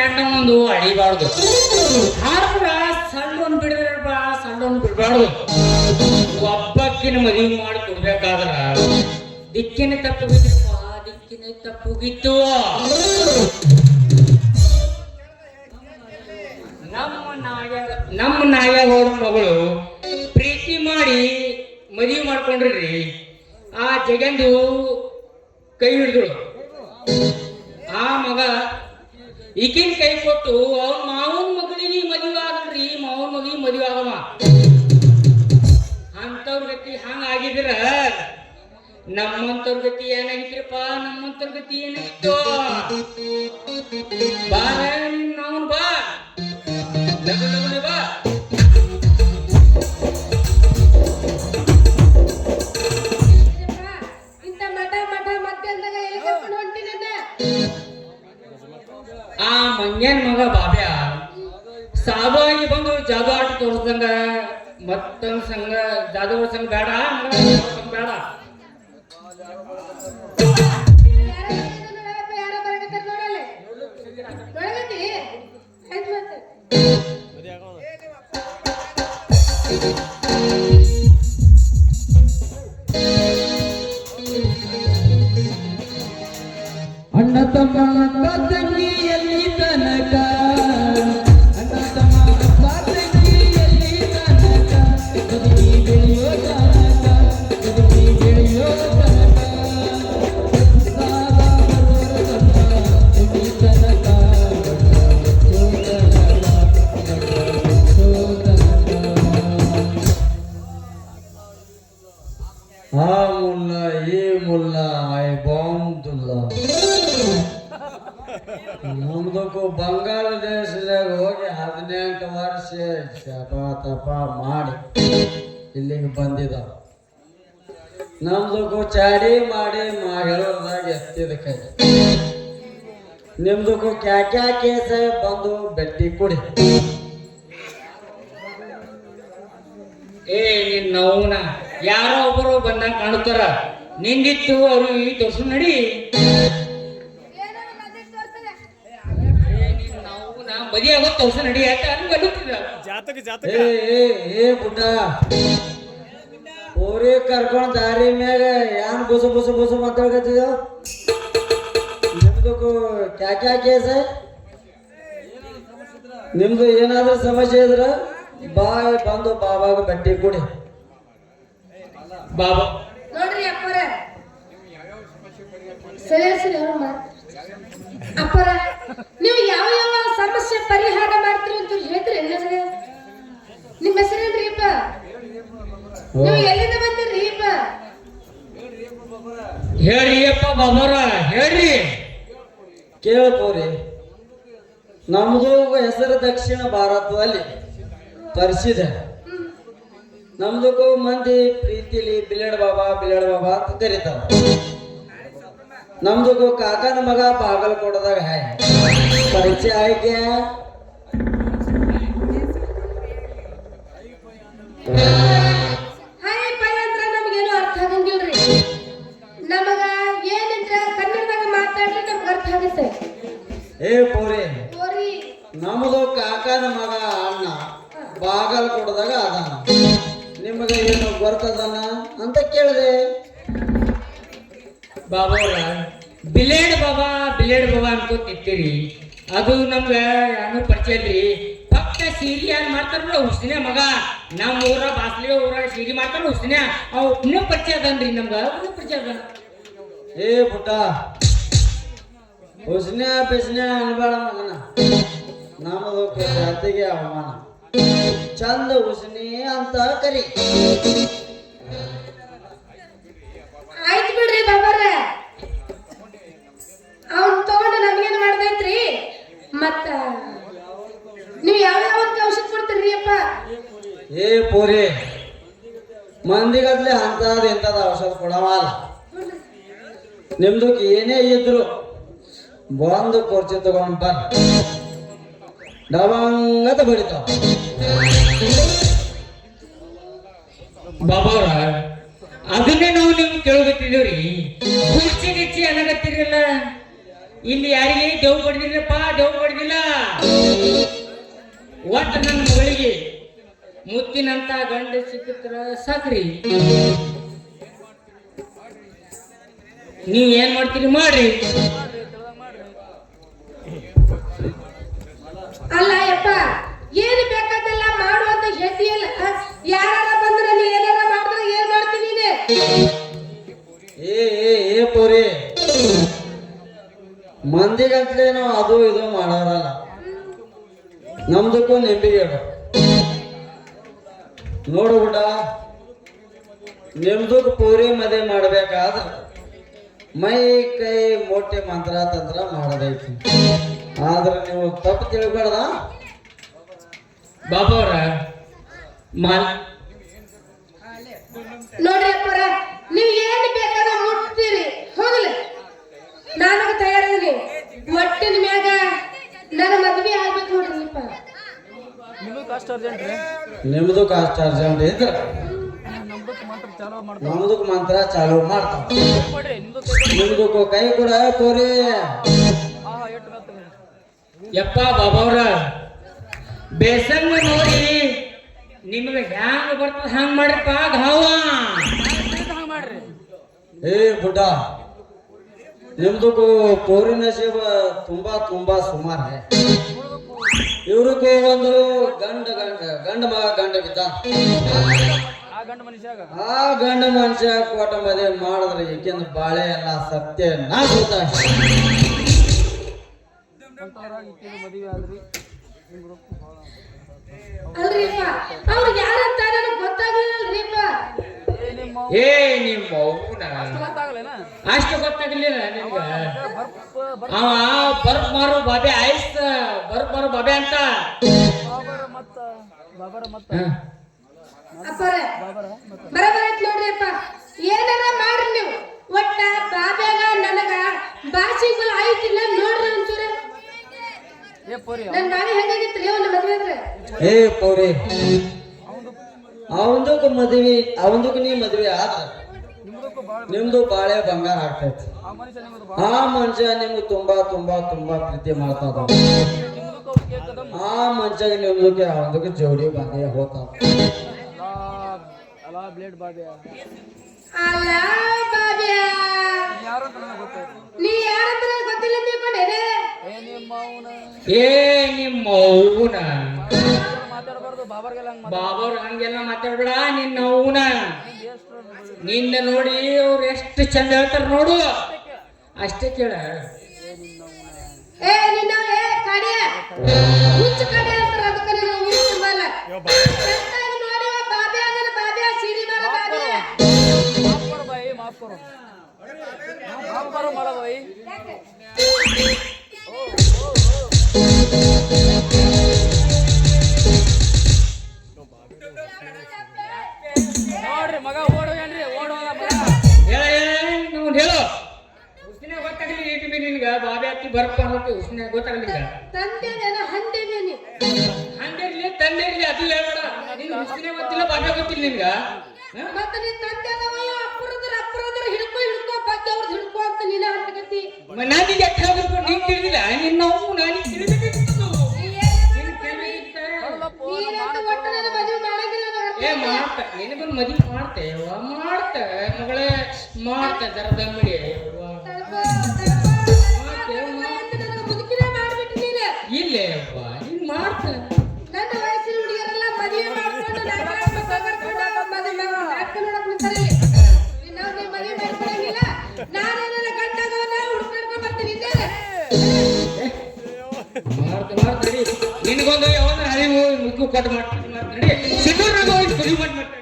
Pant ಒಂದು ಅಡಿಬಾರ್ದು, ಆದ್ರ ಸಣ್ಣೊಂದು ಬಿಡಿದ್ರಪ್ಪ, ಸಣ್ಣೊಂದು ಬಿಡಬಾರ್ದು. ಒಬ್ಬಕ್ಕಿನ ಮದುವೆ ಮಾಡಿ ಕೊಡ್ಬೇಕಾದ್ರ ದಿಕ್ಕಿನ ತಪ್ಪುಗಿದ್ರಪ್ಪ, ದಿಕ್ಕಿನ ತಪ್ಪುಗಿತ್ತು. ನಮ್ಮ ನಾಯಗೌಡ ಮಗಳು ಪ್ರೀತಿ ಮಾಡಿ ಮದುವೆ ಮಾಡ್ಕೊಂಡ್ರಿ. ಆ ಜಗಂದು ಕೈ ಹಿಡಿದ್ರು. ಆ ಮಗ ಈಗಿನ ಕೈ ಕೊಟ್ಟು ಅವ್ನ ಮಾವನ ಮಗಳಿಗೆ ಮದುವೆ ಆಗಲ್ರಿ, ಮಾವನ ಮಗಳಿಗೆ ಮದುವೆ ಆಗವ. ಅಂತವ್ರ ಗತಿ ಹಂಗ ಆಗಿದ್ರ ನಮ್ಮಂತವ್ರ ಗತಿ ಏನಾಗಿದ್ರಪ್ಪ, ನಮ್ಮಂತವ್ರ ಗತಿ ಏನಾಗಿತ್ತು? ಬಾ ನಾವು ಬಾ ಲಗು ಬಾ. ಆ ಮಂಗ್ಯನ್ ಮಗ ಬಾಬ್ಯ ಸಾಬಾಗಿ ಬಂದು ಜಾದು ಆಟ ತೋರ್ಸ್ದಂಗ ಮತ್ತೊಂದ್ ಸಂಘ ಜಾದು ಸಂಘ ಬೇಡ ಬೇಡ. ಅಣ್ಣ ತಮ್ಮ ತಂಗಿಯಲ್ಲಿ ತನಕ, ಅಣ್ಣ ತಮ್ಮ ತಂಗಿಯಲ್ಲಿ ತನಕ, ಬದುಕಿ ಬೆಳೆಯೋ ತನಕ, ಬದುಕಿ ಬೆಳೆಯೋ ತನಕ, ಸಾಲ ಬರುವ ತನಕ, ಆ ಮುಲ್ಲ ಈ ಮುಲ್ಲ ಐ ಬಾಂಬುಲ್ಲ. ನಮ್ದಕ್ಕೂ ಬಾಂಗ್ಲಾದೇಶದಾಗ ಹೋಗಿ 18 ವರ್ಷ ಜಪ ತಪ ಮಾಡಿ ಇಲ್ಲಿಗೆ ಬಂದಿದ. ನಮ್ದಕ್ಕೂ ಚಾಡಿ ಮಾಡಿ ಹೇಳೋದಾಗ ಎತ್ತಿದ ಕೈ. ನಿಮ್ದಕ್ಕೂ ಕ್ಯಾ ಕೇಸ ಬಂದು ಬೆಟ್ಟಿ ಕುಡಿ. ನಿನ್ನವನ ಯಾರೋ ಒಬ್ಬರು ಬಂದಂಗ ಕಾಣುತ್ತಾರ. ನಿಂದಿತ್ತು ಅವರು ಈ ತೋರ್ಸು ನಡಿ. ಮದುವೆ ಆಗೋ ತೋರ್ಸ ನಡಿ ಯಾಕೆ ಏ ಪುಟ್ಟ ಓರಿ ಕರ್ಕೊಂಡ್ ದಾರಿ ಮ್ಯಾಗ ಯಾನ್ ಬುಸು ಬುಸು ಬುಸು ಮಾತಾಡ್ಕತ್ತಿದ. ನಿಮ್ದಕ್ಕೂ ಕ್ಯಾ ಕೇಸ, ನಿಮ್ದು ಏನಾದ್ರೂ ಸಮಸ್ಯೆ ಇದ್ರ ಬಾಯ್ ಬಂದು ಬಾಬಾಗ ಬಟ್ಟೆ ಕೊಡಿ. ಬಾಬಾ ನೋಡ್ರಿ ಅಪ್ಪರ ಸರಿ ಅಪ್ಪರ, ನೀವು ಯಾವ ಯಾವ ಸಮಸ್ಯೆ ಪರಿಹಾರ ಮಾಡ್ತೀರಿ ಅಂತ ಹೇಳ್ತೀರಿ. ನಿಮ್ಮ ಹೆಸರೇನ್ರಿ ಅಪ್ಪ? ನೀವು ಎಲ್ಲಿಂದ ಬಂದಿರಿ ಅಪ್ಪ? ಹೇಳ್ರಿ ಅಪ್ಪ ಬಾಬಾರ ಹೇಳ್ರಿ. ಕೇಳ್ಕೋರಿ, ನಮ್ದು ಹೆಸರು ದಕ್ಷಿಣ ಭಾರತದಲ್ಲಿ ಪರಿಸಿದೆ. ನಮ್ದಕ್ಕೂ ಮಂದಿ ಪ್ರೀತಿಲಿ ಬಿಲೇಡ್ ಬಾಬಾ ಅಂತ ಕರೀತಾರ. ನಮ್ದಕ್ಕೂ ಕಾಕನ ಮಗ ಬಾಗಲಕೋಟದಾಗ ಪರಿಚಯ ಆಯ್ಕೆ. ನಮ್ಗೇನು ಅರ್ಥ ಆಗಂಗಿಲ್ರಿ. ನಮಗ ಏನಿದ್ರ ಕನ್ನಡದಾಗ ಮಾತಾಡ್ರಿ, ನಮ್ಗೆ ಅರ್ಥ ಆಗುತ್ತೆ. ಏ ಪೋರಿ, ನಮ್ದು ಕಾಕನ ಮಗ ಅಣ್ಣ ಬಾಗಲಕೋಟದಾಗ ಅದಾನ. ನಿಮಗೆ ಏನು ಬರ್ತದನ ಅಂತ ಕೇಳಿದೆ. ಬಾಬಾವ್ರ ಬಿಲೇಡ್ ಬಾಬಾ ಅನ್ಕೋತಿರ್ತೀರಿ. ಅದು ನಮ್ಗ ಯಾರು ಪರಿಚಯ ಅಲ್ರಿ. ಭಕ್ತ ಸೀರಿ ಏನ್ ಮಾಡ್ತಾರ ಹುಸ್ನೆ ಮಗ. ನಮ್ಮ ಊರ ಬಾಸ್ಲಿ ಊರಾಗ ಸೀರಿ ಮಾಡ್ತಾರ ಹುಸ್ನೆ. ಅವ್ ಇನ್ನೂ ಪರಿಚಯ ಅದನ್ರಿ ನಮ್ಗ, ಪರಿಚಯ ಅದ. ಏ ಪುಟ್ಟ, ಹುಸ್ನೆ ಬಿಸ್ನೆ ಅನ್ಬೇಡ ಮಗನ. ನಮ್ಮದು ಜಾತಿಗೆ ಅವಮಾನ. ಚಂದ ಹುಸ್ನಿ ಅಂತ ಕರಿ. ಆಯ್ತು ಬಿಡ್ರಿ ಬಾಬಾರ, ಅವನ್ ತಗೊಂಡು ನಮ್ಗೇನ್ ಮಾಡ್ದೈತ್ರಿ. ಮತ್ತ ನೀವ್ ಯಾವ ಔಷಧ ಕೊಡ್ತೀರಿ ಅಪ್ಪ? ಏ ಪೋರಿ, ಮಂದಿಗದ್ಲೆ ಅಂತದ ಇಂತದ ಔಷಧ ಕೊಡವಲ್ಲ. ನಿಮ್ದಕ್ಕೆ ಏನೇ ಇದ್ರು ಬಂದು ಕೊರ್ಚಿ ತಗೊಂಡ್ ಬಂದ್ ಡಬಂಗತ ಬಡಿತಾವ. ಬಾಬಾವ್ರ ಅದನ್ನೇ ನಾವು ನಿಮ್ಗೆ ಕೇಳಬೇಕಿದ್ದೀವ್ರಿ. ಕುರ್ಚಿ ಗಿಚ್ಚಿ ಅನ್ನಗತ್ತಿರಲ್ಲ. ಇಲ್ಲಿ ಯಾರಿಗೆ ದೇವ್ ಬಡ್ದಿಲ್ಲಪ್ಪ, ದೇವ್ ಬಡ್ದಿಲ್ಲ. ಒಟ್ಟು ನನ್ನ ಮಗಳಿಗೆ ಮುತ್ತಿನಂತ ಗಂಡ ಸಿಕ್ಕಿದ್ರ ಸಾಕ್ರಿ. ನೀವ್ ಏನ್ ಮಾಡ್ತೀರಿ ಮಾಡ್ರಿ. ಅಲ್ಲ ಯಪ್ಪ, ಏನು ಬೇಕಾದೆಲ್ಲ ಮಾಡುವಂತ ಹೆದ್ದಿಯಲ್ಲ. ಯಾರ ಬಂದ್ರೆ ನೀ ಏನಾರ ಮಾಡಿದ್ರೆ ಏನ್ ಮಾಡ್ತೀನಿ ನೀನೆ? ಏ ಪೋರಿ, ಮಂದಿಗಂಟ್ಲೆ ನಾವು ಅದು ಇದು ಮಾಡೋರಲ್ಲ. ನಮ್ದಕ್ಕೂ ನೆಂಬಿಗೆ ನೋಡು ಬಿಡ, ನಿಮ್ದಕ್ಕೆ ಪೂರಿ ಮದುವೆ ಮಾಡ್ಬೇಕಾದ್ರೆ ಮೈ ಕೈ ಮೋಟೆ ಮಂತ್ರ ತಂತ್ರ ಮಾಡಬೇಕು. ಆದ್ರೆ ನೀವು ತಪ್ಪು ತಿಳ್ಬೇಡ್ದ ಬಾಬವ್ರ. ನೋಡ್ರಿ ಅಪ್ಪರ, ನೀವ್ ಏನ್ ಬೇಕಾದ್ರೆ ಮುಟ್ತೀರಿ ಹೋಗಲ್ಲ, ನಾನು ತಯಾರಿದ್ದೀನಿ. ಒಟ್ಟಿನ ಮ್ಯಾಗ ನನ್ನ ಮದ್ವೆ ಆಗ್ಬೇಕು ನೋಡ್ರಿಪ್ಪ. ನಿಮ್ದು ಕಾಸ್ಟ್ ಅರ್ಜೆಂಟ್ ಇದ್ರ ನಮ್ದಕ್ಕೆ ಮಂತ್ರ ಚಾಲು ಮಾಡ್ತಾವ. ನಿಮ್ದಕ್ಕೂ ಕೈ ಕೂಡ ಪೋರಿ. ಯಪ್ಪ ಬಾಬವ್ರ, ಬೇಸನ್ ನೋಡಿ ನಿಮ್ಗೆ ಹ್ಯಾಂಗ ಬರ್ತದ ಹಂಗ ಮಾಡ್ರಿಪ್ಪ. ಘಾವ ಏ ಬುಡ್ಡ, ನಿಮ್ದಕ್ಕೂ ಪೋರಿ ನಸೀಬ ತುಂಬಾ ತುಂಬಾ ಸುಮಾರು. ಇವ್ರಿಗೂ ಒಂದು ಗಂಡ ಬಿದ್ದ. ಆ ಗಂಡ ಮನುಷ್ಯ ಕೋಟ ಮದುವೆ ಮಾಡಿದ್ರೆ ಈಗಿನ ಬಾಳೆ ಎಲ್ಲ ಸತ್ಯ ನಾ ಗೊತ್ತ. ಅಲ್ರಿಪ್ಪ, ಅವ್ರು ಯಾರಂತ ನನಗೆ ಗೊತ್ತಾಗ್ಲಿಲ್ಲಲ್ರಿಪ್ಪ. ಏ ನಿಮ್ಮ ಅವ್ನ ಅಷ್ಟು ಗೊತ್ತಾಗ್ಲಿಲ್ಲ ನಿಮ್ಗ. ಅವ ಬರ್ಪ್ ಮಾರು ಬಾಬೆ ಆಯ್ತ, ಬರ್ಪ್ ಮಾರು ಬಾಬೆ ಅಂತ. ಅಪ್ಪರ ಬರಬರೈತ್ ನೋಡ್ರಿಪ್ಪ. ಏನಾರ ಮಾಡ್ರಿ ನೀವು, ಒಟ್ಟ ಬಾಬ್ಯಾಗ ನನಗ ಬಾಸಿಗಳ ಐತಿಲ್ಲ ನೋಡ್ರಿ ಒಂಚೂರ. ನನ್ ಬಾಳೆ ಹೆಂಗಾಗಿತ್ರಿ ಒಂದು ಮದ್ವೆ ಆದ್ರೆ? ಏ ಪೌರಿ, ಅವಂದಕ್ಕೆ ನೀ ಮದ್ವೆ ಆದ ನಿಮ್ದು ಬಾಳೆ ಬಂಗಾರ ಆಗ್ತೈತಿ. ಆ ಮನುಷ್ಯ ನಿಮ್ಗೆ ತುಂಬಾ ತುಂಬಾ ತುಂಬಾ ಪ್ರೀತಿ ಮಾಡ್ತಾದ. ಆ ಮನುಷ್ಯಗೆ ನಿಮ್ದಕ್ಕೆ ಅವಂದಕ್ಕೆ ಜೋಡಿ ಬಂದೇ ಹೋಗ್ತಾವ. ಅಲ್ಲ ಬಾಬ್ಯಾ, ನೀ ಯಾರಂತ ನನಗೆ ಗೊತ್ತಿಲ್ಲ ತಿಳ್ಕೊಂಡೇನೆ. ಏ ನಿಮ್ಮ ಅವ್ನ ಬಾಬರ್ ಹಂಗೆಲ್ಲ ಮಾತಾಡ್ಬೇಡ. ನಿನ್ನ ಅವ್ನ ನಿನ್ನ ನೋಡಿ ಅವ್ರು ಎಷ್ಟು ಚಂದ ಹೇಳ್ತಾರ ನೋಡು, ಅಷ್ಟೇ ಕೇಳ. ಏ ನಿನ್ನ ಕಡೆ ಹುಚ್ಚು ಕಡೆ ಅಂತಾರ, ಅದಕ್ಕೆ ನಿನ್ನ ಊರು ತುಂಬಲ್ಲ. ನೋಡಿ ಬಾಬ್ಯಾ ಅಂದ್ರೆ ಬಾಬ್ಯಾ ಸೀರಿ ಮಾರ ಬಾಬ್ಯಾ. ನೋಡ್ರಿ ಮಗ ಓಡೋಗೇನ್ರಿ, ಓಡೋದ ಮಗ. ಹೇಳು ಉಸ್ನೆ ಗೊತ್ತಾಗ್ಲಿ ನಿನ್ಗ. ಬಾಬೆ ಹತ್ತಿ ಬರ್ಪ ಅನ್ನೋದು ಉಸ್ನೆ ಗೊತ್ತಾಗ್ಲಿಲ್ಲ. ತಂದೆನ ಹಂದೇನಿ ಹಂಗೆ ಇರ್ಲಿ ತಂದೆ ಇರ್ಲಿ ಅದು ಹೇಳ್ಬೇಡ. ನಿನ್ ಉಸ್ನೆ ಗೊತ್ತಿಲ್ಲ, ಬಾಬೆ ಗೊತ್ತಿಲ್ಲ ನಿನ್ಗ. ಮತ್ತೆ ನೀ ತಂದೆನವ ಅಪ್ಪರದ್ರ ಹಿಡ್ಕೋ ಬಗ್ಗೆ ಅವ್ರ ಹಿಡ್ಕೋ ಅಂತ ನೀನ ಹಂತಗತಿ. ನಾನೀಗ ಯಾಕೆ ಹೇಳ್ಬೇಕು? ನೀನ್ ತಿಳಿದಿಲ್ಲ ನಿನ್ನ ನಾವು ನಾನೀಗ ತಿಳಿಬೇಕಿತ್ತು. ಒಟ್ಟು ನನ್ನ ಮದುವೆ ಮಾಡಂಗಿಲ್ಲ. ಏ ಮಾಡ್ತ ನಿನಗೊಂದು ಮದುವೆ ಮಾಡ್ತೆ ಮಗಳೇ ಮಾಡ್ತೆ. ದರದಮ್ಮಿಡಿ ಮುದುಕಿನ ಮಾಡ್ಬಿಟ್ಟು ನೀನು ಇಲ್ಲೇ ಅಪ್ಪ ನೀನ್ ಮಾಡ್ತ. ನನ್ನ ವಯಸ್ಸಿನ ಹುಡುಗಿಯರೆಲ್ಲ ಮದುವೆ ಮಾಡ್ಕೊಂಡು ನೋಡಕ್ ನಿಂತಾರಲ್ಲಿ. ನಾವು ನೀವು ಮದುವೆ ಮಾಡ್ಕೊಳಂಗಿಲ್ಲ. ನಾನೇನ ಗಂಡಗವನ್ನ ಹುಡ್ಕೊಂಡು ಬರ್ತೀನಿ. ಮಾಡ್ತ ನಡಿ. ನಿನಗೊಂದು ಯಾವಾಗ ಹರಿವು ಮುಕ್ಕು ಕಟ್ ಮಾಡ್ತೀನಿ. ಸಿದ್ದೂರ್ನಾಗ ಹೋಗಿ ಸುಳಿ ಮಾಡ್ತಾರೆ.